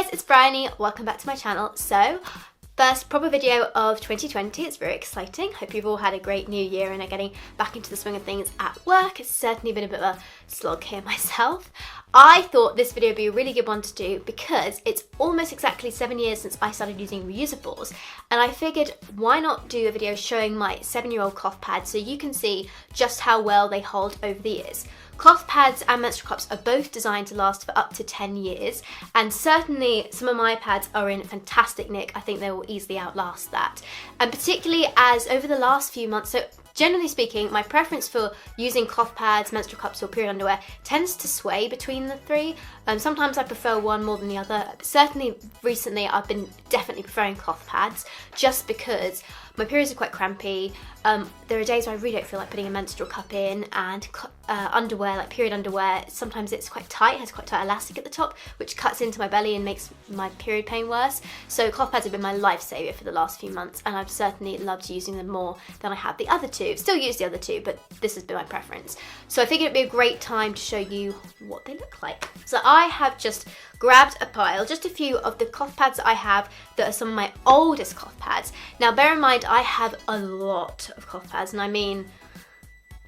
Hey guys, it's Bryony. Welcome back to my channel. So, first proper video of 2020. It's very exciting. Hope you've all had a great new year and are getting back into the swing of things at work. It's certainly been a bit of a slog here myself. I thought this video would be a really good one to do because it's almost exactly 7 years since I started using reusables, and I figured why not do a video showing my 7-year-old cloth pads so you can see just how well they hold over the years. Cloth pads and menstrual cups are both designed to last for up to 10 years, and certainly some of my pads are in fantastic nick. I think they will easily outlast that. And particularly as over the last few months, so generally speaking, my preference for using cloth pads, menstrual cups or period underwear tends to sway between the three. Sometimes I prefer one more than the other. Certainly recently I've been definitely preferring cloth pads just because my periods are quite crampy. There are days where I really don't feel like putting a menstrual cup in, and underwear, like period underwear, sometimes it's quite tight, has quite tight elastic at the top, which cuts into my belly and makes my period pain worse. So cloth pads have been my lifesaver for the last few months, and I've certainly loved using them more than I have the other two. Still use the other two, but this has been my preference. So I figured it'd be a great time to show you what they look like. So I have just grabbed a pile, just a few of the cloth pads that I have that are some of my oldest cloth pads. Now bear in mind I have a lot of cloth pads, and I mean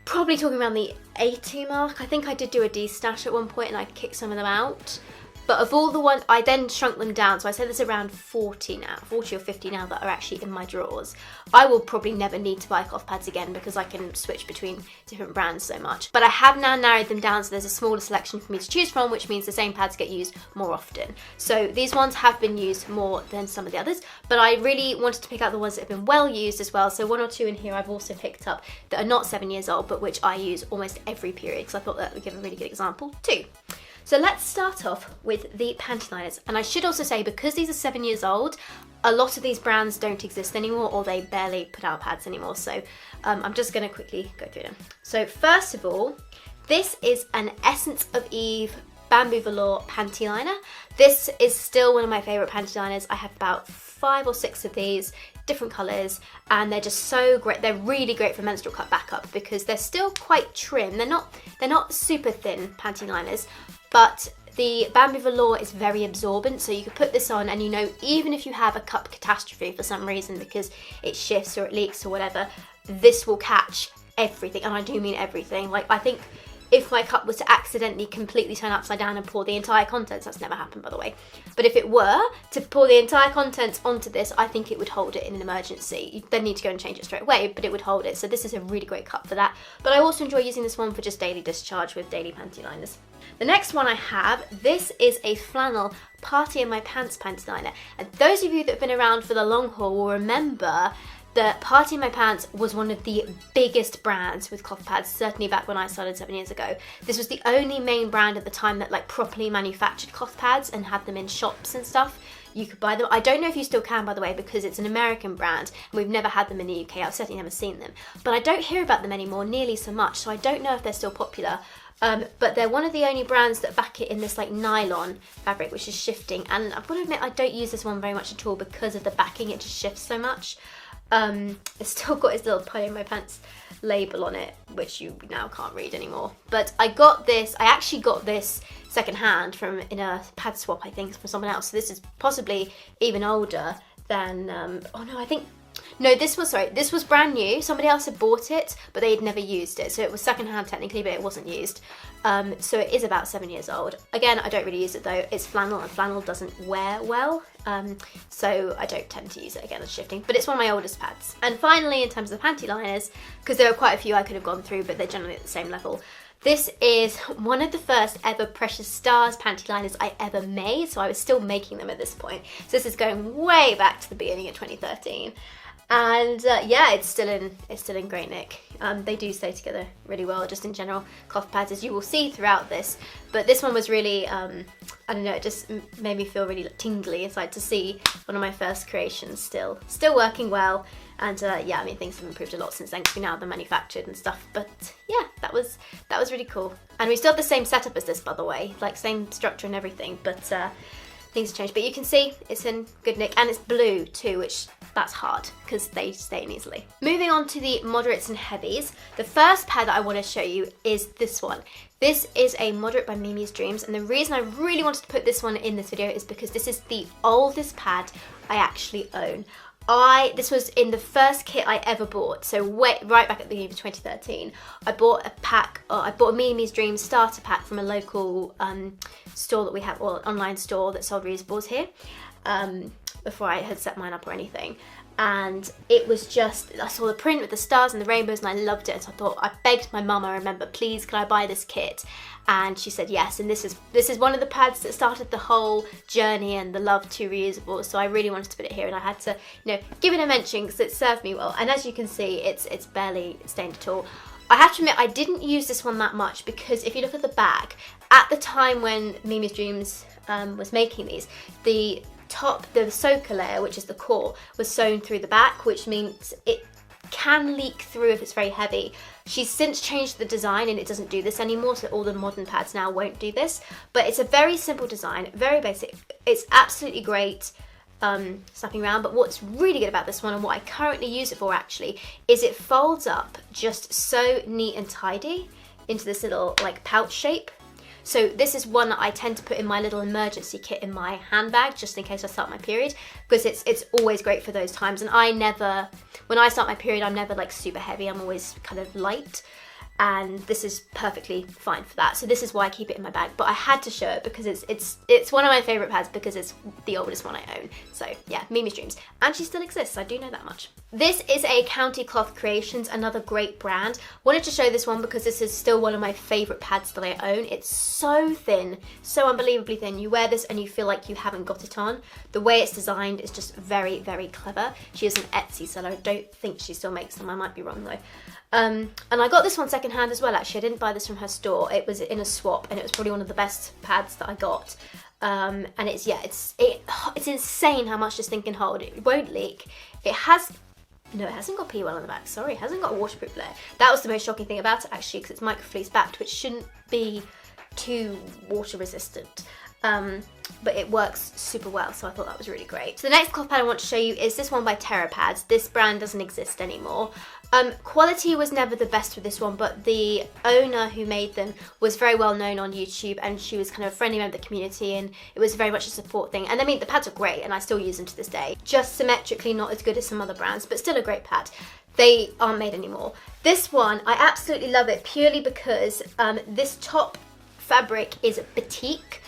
probably talking around the 80 mark. I think I did do a de-stash at one point and I kicked some of them out. But of all the ones, I then shrunk them down, so I say there's around 40 now, 40 or 50 now that are actually in my drawers. I will probably never need to buy cloth pads again because I can switch between different brands so much. But I have now narrowed them down so there's a smaller selection for me to choose from, which means the same pads get used more often. So these ones have been used more than some of the others, but I really wanted to pick out the ones that have been well used as well. So one or two in here I've also picked up that are not 7 years old, but which I use almost every period, because I thought that would give a really good example too. So let's start off with the panty liners. And I should also say, because these are 7 years old, a lot of these brands don't exist anymore, or they barely put out pads anymore. So I'm just going to quickly go through them. So first of all, this is an Essence of Yves Bamboo Velour panty liner. This is still one of my favourite panty liners. I have about 5 or 6 of these, different colours, and they're just so great. They're really great for menstrual cup backup because they're still quite trim. They're not super thin panty liners, but the Bamboo Velour is very absorbent, so you could put this on and you know, even if you have a cup catastrophe for some reason because it shifts or it leaks or whatever, this will catch everything, and I do mean everything. Like, I think if my cup was to accidentally completely turn upside down and pour the entire contents, that's never happened by the way, but if it were to pour the entire contents onto this, I think it would hold it in an emergency. You then need to go and change it straight away, but it would hold it. So this is a really great cup for that. But I also enjoy using this one for just daily discharge with daily panty liners. The next one I have, this is a flannel Party in My Pants panty liner. And those of you that have been around for the long haul will remember that Party in My Pants was one of the biggest brands with cloth pads, certainly back when I started 7 years ago. This was the only main brand at the time that like properly manufactured cloth pads and had them in shops and stuff. You could buy them. I don't know if you still can, by the way, because it's an American brand and we've never had them in the UK. I've certainly never seen them. But I don't hear about them anymore nearly so much, so I don't know if they're still popular. But they're one of the only brands that back it in this like nylon fabric, which is shifting. And I've got to admit, I don't use this one very much at all because of the backing. It just shifts so much. It's still got its little Party in My Pants label on it, which you now can't read anymore. But I actually got this secondhand in a pad swap, I think, from someone else. So this is possibly even older than, this was brand new. Somebody else had bought it, but they had never used it. So it was secondhand technically, but it wasn't used. So it is about 7 years old. Again, I don't really use it though. It's flannel, and flannel doesn't wear well. So I don't tend to use it again as shifting, but it's one of my oldest pads. And finally, in terms of panty liners, because there are quite a few I could have gone through, but they're generally at the same level. This is one of the first ever Precious Stars panty liners I ever made, so I was still making them at this point. So this is going way back to the beginning of 2013. And yeah, it's still in great nick. They do stay together really well, just in general, cloth pads, as you will see throughout this. But this one was really, I don't know, it just made me feel really tingly inside to see one of my first creations still working well. And yeah, I mean, things have improved a lot since then because we now have them manufactured and stuff. But yeah, that was really cool. And we still have the same setup as this, by the way, like same structure and everything. But things change. But you can see it's in good nick, and it's blue too, which that's hard because they stain easily. Moving on to the moderates and heavies, the first pad that I want to show you is this one. This is a moderate by Mimi's Dreams, and the reason I really wanted to put this one in this video is because this is the oldest pad I actually own. This was in the first kit I ever bought, so right back at the beginning of 2013. I bought a Mimi's Dreams starter pack from a local store that we have, or online store that sold reusables here, before I had set mine up or anything. And it was just, I saw the print with the stars and the rainbows and I loved it, so I thought, I begged my mum, I remember, please can I buy this kit? And she said yes, and this is one of the pads that started the whole journey and the love to reusables, so I really wanted to put it here, and I had to, you know, give it a mention because it served me well. And as you can see, it's barely stained at all. I have to admit, I didn't use this one that much because if you look at the back, at the time when Mimi's Dreams was making these, the soaker layer, which is the core, was sewn through the back, which means it can leak through if it's very heavy. She's since changed the design and it doesn't do this anymore, so all the modern pads now won't do this, but it's a very simple design, very basic. It's absolutely great snapping around, but what's really good about this one, and what I currently use it for actually, is it folds up just so neat and tidy into this little like pouch shape. So this is one that I tend to put in my little emergency kit in my handbag, just in case I start my period, because it's always great for those times. And when I start my period, I'm never like super heavy, I'm always kind of light. And this is perfectly fine for that. So this is why I keep it in my bag. But I had to show it because it's one of my favourite pads because it's the oldest one I own. So yeah, Mimi's Dreams. And she still exists, I do know that much. This is a County Cloth Creations, another great brand. Wanted to show this one because this is still one of my favourite pads that I own. It's so thin, so unbelievably thin. You wear this and you feel like you haven't got it on. The way it's designed is just very, very clever. She is an Etsy seller. I don't think she still makes them. I might be wrong though. And I got this one secondhand as well, actually. I didn't buy this from her store. It was in a swap, and it was probably one of the best pads that I got. And it's insane how much this thing can hold. It won't leak. It hasn't got P-well on the back. Sorry, it hasn't got a waterproof layer. That was the most shocking thing about it, actually, because it's microfleece backed, which shouldn't be too water resistant. But it works super well, so I thought that was really great. So the next cloth pad I want to show you is this one by Terra Pads. This brand doesn't exist anymore. Quality was never the best with this one, but the owner who made them was very well known on YouTube, and she was kind of a friendly member of the community, and it was very much a support thing. And I mean, the pads are great, and I still use them to this day. Just symmetrically not as good as some other brands, but still a great pad. They aren't made anymore. This one, I absolutely love it purely because this top fabric is batik.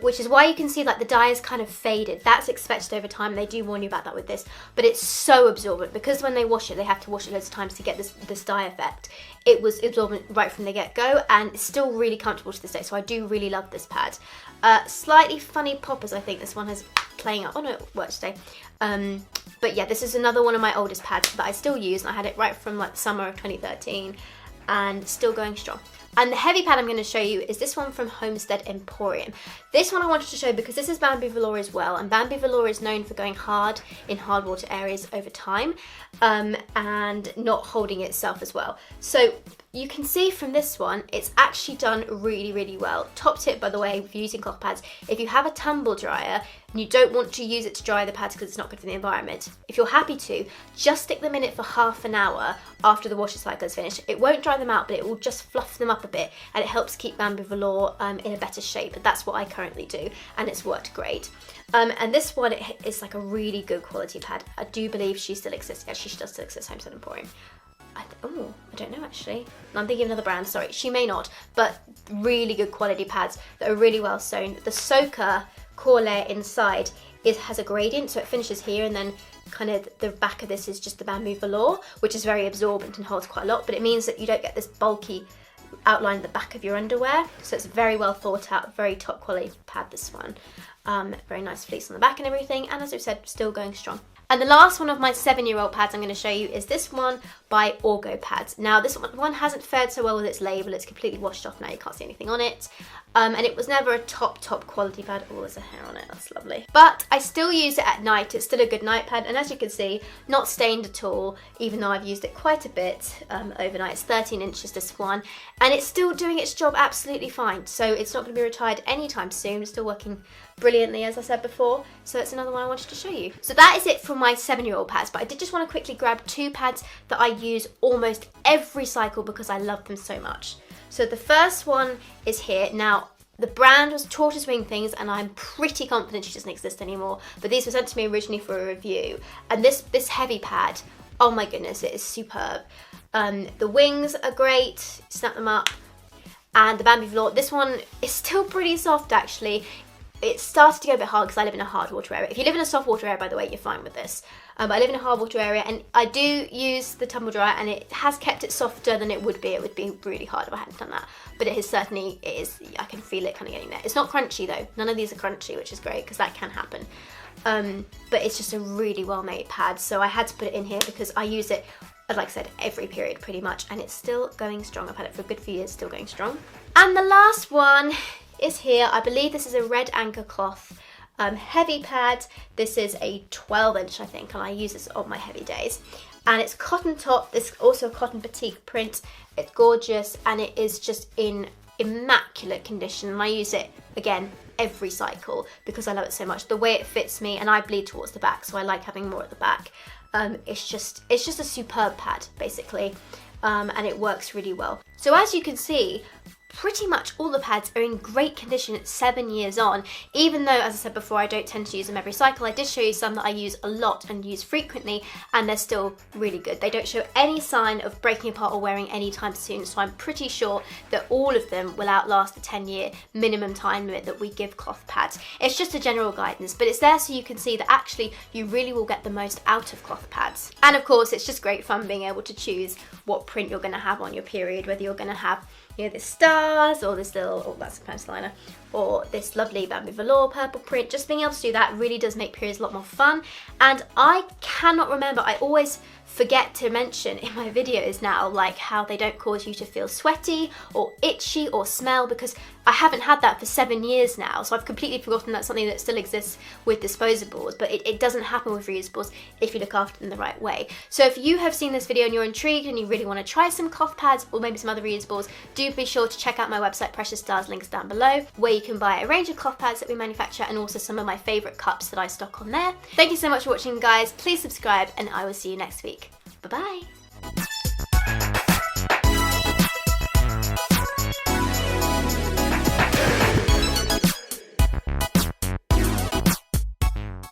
Which is why you can see like the dye is kind of faded. That's expected over time. They do warn you about that with this, but it's so absorbent because when they wash it, they have to wash it loads of times to get this dye effect. It was absorbent right from the get-go, and it's still really comfortable to this day, so I do really love this pad. Slightly funny poppers, I think this one has playing up. Oh no, it works today. But yeah, this is another one of my oldest pads that I still use, and I had it right from like the summer of 2013, and still going strong. And the heavy pad I'm going to show you is this one from Homestead Emporium. This one I wanted to show because this is bamboo velour as well, and bamboo velour is known for going hard in hard water areas over time, and not holding itself as well. So you can see from this one, it's actually done really, really well. Top tip, by the way, if you're using cloth pads, if you have a tumble dryer and you don't want to use it to dry the pads because it's not good for the environment, if you're happy to, just stick them in it for half an hour after the washer cycle is finished. It won't dry them out, but it will just fluff them up a bit, and it helps keep bamboo velour in a better shape. That's what I currently do, and it's worked great. And this one is like a really good quality pad. I do believe she still exists. Actually, she does still exist, Homestead Emporium. I don't know actually. I'm thinking of another brand, sorry. She may not, but really good quality pads that are really well sewn. The soaker core layer inside has a gradient, so it finishes here, and then kind of the back of this is just the bamboo velour, which is very absorbent and holds quite a lot, but it means that you don't get this bulky outline at the back of your underwear. So it's very well thought out, very top quality pad, this one. Very nice fleece on the back and everything, and as I said, still going strong. And the last one of my 7-year-old pads I'm going to show you is this one by Orgo Pads. Now this one hasn't fared so well with its label. It's completely washed off now, you can't see anything on it. and it was never a top quality pad. Oh, there's a hair on it, that's lovely. But I still use it at night. It's still a good night pad, and as you can see, not stained at all, even though I've used it quite a bit overnight. It's 13 inches, this one, and it's still doing its job absolutely fine. So it's not going to be retired anytime soon. It's still working brilliantly, as I said before. So that's another one I wanted to show you. So that is it for my 7-year-old pads, but I did just want to quickly grab 2 pads that I use almost every cycle because I love them so much. So the first one is here. Now, the brand was Tortoise Wing Things, and I'm pretty confident she doesn't exist anymore, but these were sent to me originally for a review. And this heavy pad, oh my goodness, it is superb. The wings are great, snap them up, and the Bamboo Velour, this one is still pretty soft actually. It started to go a bit hard because I live in a hard water area. If you live in a soft water area, by the way, you're fine with this. But I live in a hard water area, and I do use the tumble dryer, and it has kept it softer than it would be. It would be really hard if I hadn't done that. But it is certainly, I can feel it kind of getting there. It's not crunchy though. None of these are crunchy, which is great because that can happen. But it's just a really well-made pad. So I had to put it in here because I use it, like I said, every period pretty much, and it's still going strong. I've had it for a good few years, still going strong. And the last one is here. I believe this is a red anchor cloth heavy pad. This is a 12-inch, I think, and I use this on my heavy days. And it's cotton top. This is also a cotton batik print. It's gorgeous, and it is just in immaculate condition. And I use it, again, every cycle because I love it so much. The way it fits me, and I bleed towards the back, so I like having more at the back. It's just a superb pad, basically, and it works really well. So as you can see, pretty much all the pads are in great condition at 7 years on, even though, as I said before, I don't tend to use them every cycle. I did show you some that I use a lot and use frequently, and they're still really good. They don't show any sign of breaking apart or wearing anytime soon, so I'm pretty sure that all of them will outlast the 10-year minimum time limit that we give cloth pads. It's just a general guidance, but it's there so you can see that actually you really will get the most out of cloth pads. And of course, it's just great fun being able to choose what print you're going to have on your period, whether you're going to have, you know, this stars or this little, oh, that's a pencil liner, or this lovely Bamboo Velour purple print. Just being able to do that really does make periods a lot more fun. And I cannot remember, I always forget to mention in my videos now, like how they don't cause you to feel sweaty or itchy or smell, because I haven't had that for 7 years now, so I've completely forgotten that's something that still exists with disposables, but it doesn't happen with reusables if you look after them the right way. So if you have seen this video and you're intrigued and you really want to try some cloth pads or maybe some other reusables, do be sure to check out my website Precious Stars, links down below, where you can buy a range of cloth pads that we manufacture and also some of my favourite cups that I stock on there. Thank you so much for watching, guys. Please subscribe, and I will see you next week. Bye bye.